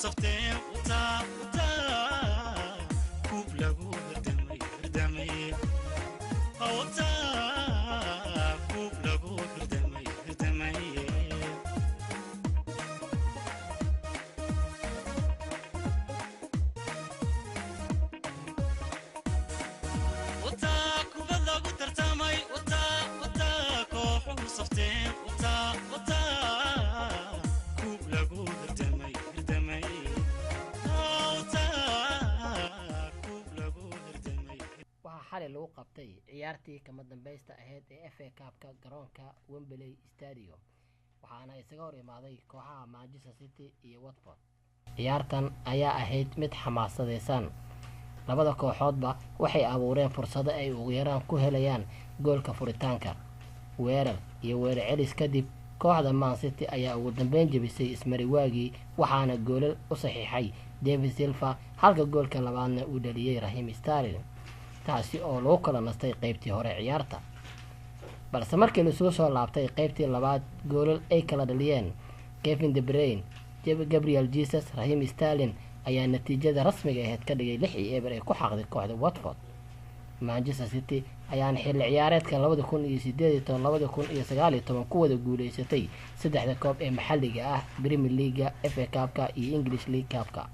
safteen uta kub lagu hurdamay uta kub lagu hurdamay uta kub lagu tartamay uta kooxu safteen uta kub lagu hurdamay waxaa xalay lagu qabtay ciyaartii kama dambaysta ahayd ee FA Cup-ka garoonka Wembley Stadium waxaana isaga hor imaaday kooxaha Manchester City iyo Watford. ciyaartan ayaa ahayd mid xamaasadeysan, labada kooxoodba waxay abuureen fursado ay ugu yaraan ku helayaan goolka furitaanka. weerar iyo weerar celis kadib kooxda Man City ayaa ugu dambeyn jebisay ismariwaagii waxaana goolal u saxiixay David Silva halka goolka labaadna uu dhaliyay Raheem Sterling, taasi oo lagu kala nastay qaybtii hore ciyaarta. balse markii la soo laabtay qaybtii labaad goolal ay kala dhaliyeen Kevin De Bruyne, Gabriel Jesus, Raheem Sterling ayaa natiijada rasmiga ahayd ka dhigay 6-0 ay ku xaqday kooxda Watford. Manchester City ayaan xilli ciyaareedka 2018-2019 ku wada guuleysatay 3 koob ee maxalliga ah, Premier League, FA Cup-ka iyo English League Cup-ka.